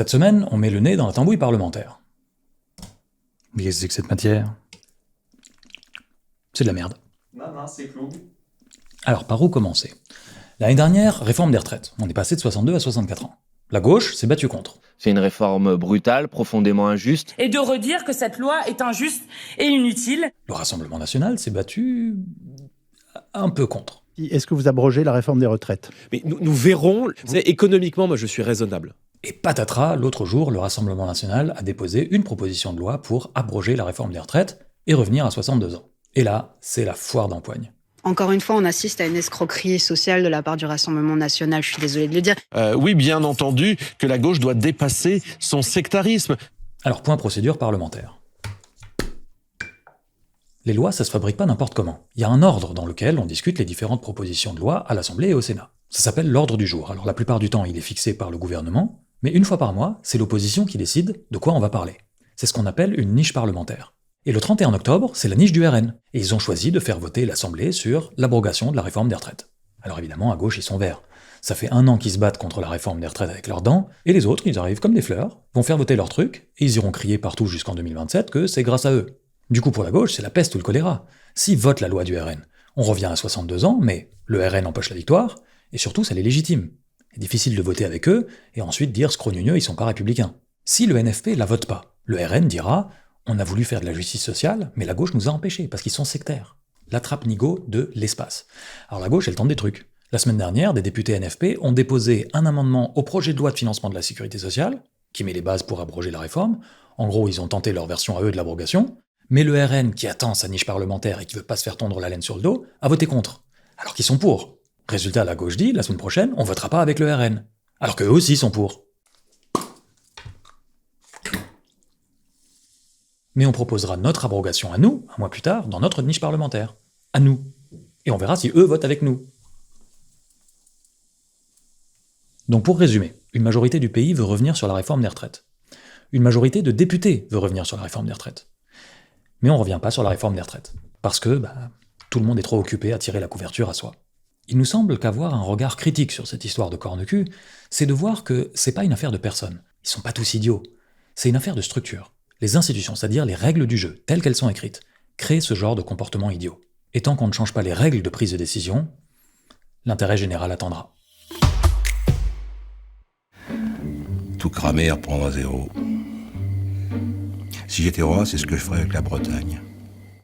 Cette semaine, on met le nez dans la tambouille parlementaire. Mais qu'est-ce que c'est que cette matière? C'est de la merde. Non, c'est clou. Alors, par où commencer? L'année dernière, réforme des retraites. On est passé de 62 à 64 ans. La gauche s'est battue contre. C'est une réforme brutale, profondément injuste. Et de redire que cette loi est injuste et inutile. Le Rassemblement national s'est battu un peu contre. Est-ce que vous abrogez la réforme des retraites? Mais nous verrons. Économiquement, moi, je suis raisonnable. Et patatras, l'autre jour, le Rassemblement national a déposé une proposition de loi pour abroger la réforme des retraites et revenir à 62 ans. Et là, c'est la foire d'empoigne. Encore une fois, on assiste à une escroquerie sociale de la part du Rassemblement national, je suis désolée de le dire. Oui, bien entendu, que la gauche doit dépasser son sectarisme. Alors, point procédure parlementaire. Les lois, ça se fabrique pas n'importe comment. Il y a un ordre dans lequel on discute les différentes propositions de loi à l'Assemblée et au Sénat. Ça s'appelle l'ordre du jour. Alors la plupart du temps, il est fixé par le gouvernement, mais une fois par mois, c'est l'opposition qui décide de quoi on va parler. C'est ce qu'on appelle une niche parlementaire. Et le 31 octobre, c'est la niche du RN. Et ils ont choisi de faire voter l'Assemblée sur l'abrogation de la réforme des retraites. Alors évidemment, à gauche, ils sont verts. Ça fait 1 an qu'ils se battent contre la réforme des retraites avec leurs dents, et les autres, ils arrivent comme des fleurs, vont faire voter leur truc, et ils iront crier partout jusqu'en 2027 que c'est grâce à eux. Du coup, pour la gauche, c'est la peste ou le choléra. S'ils votent la loi du RN, on revient à 62 ans, mais le RN empoche la victoire, et surtout, ça les légitime. C'est difficile de voter avec eux, et ensuite dire scrogneux, ils sont pas républicains. Si le NFP la vote pas, le RN dira on a voulu faire de la justice sociale, mais la gauche nous a empêchés, parce qu'ils sont sectaires. L'attrape-nigo de l'espace. Alors la gauche, elle tente des trucs. La semaine dernière, des députés NFP ont déposé un amendement au projet de loi de financement de la sécurité sociale, qui met les bases pour abroger la réforme. En gros, ils ont tenté leur version à eux de l'abrogation, mais le RN, qui attend sa niche parlementaire et qui veut pas se faire tondre la laine sur le dos, a voté contre. Alors qu'ils sont pour. Résultat, la gauche dit, la semaine prochaine, on votera pas avec le RN. Alors qu'eux aussi sont pour. Mais on proposera notre abrogation à nous, un mois plus tard, dans notre niche parlementaire. À nous. Et on verra si eux votent avec nous. Donc pour résumer, une majorité du pays veut revenir sur la réforme des retraites. Une majorité de députés veut revenir sur la réforme des retraites. Mais on revient pas sur la réforme des retraites. Parce que, tout le monde est trop occupé à tirer la couverture à soi. Il nous semble qu'avoir un regard critique sur cette histoire de corne-cul, c'est de voir que c'est pas une affaire de personnes. Ils sont pas tous idiots. C'est une affaire de structure. Les institutions, c'est-à-dire les règles du jeu, telles qu'elles sont écrites, créent ce genre de comportement idiot. Et tant qu'on ne change pas les règles de prise de décision, l'intérêt général attendra. Tout cramer et reprendre à zéro. Si j'étais roi, c'est ce que je ferais avec la Bretagne.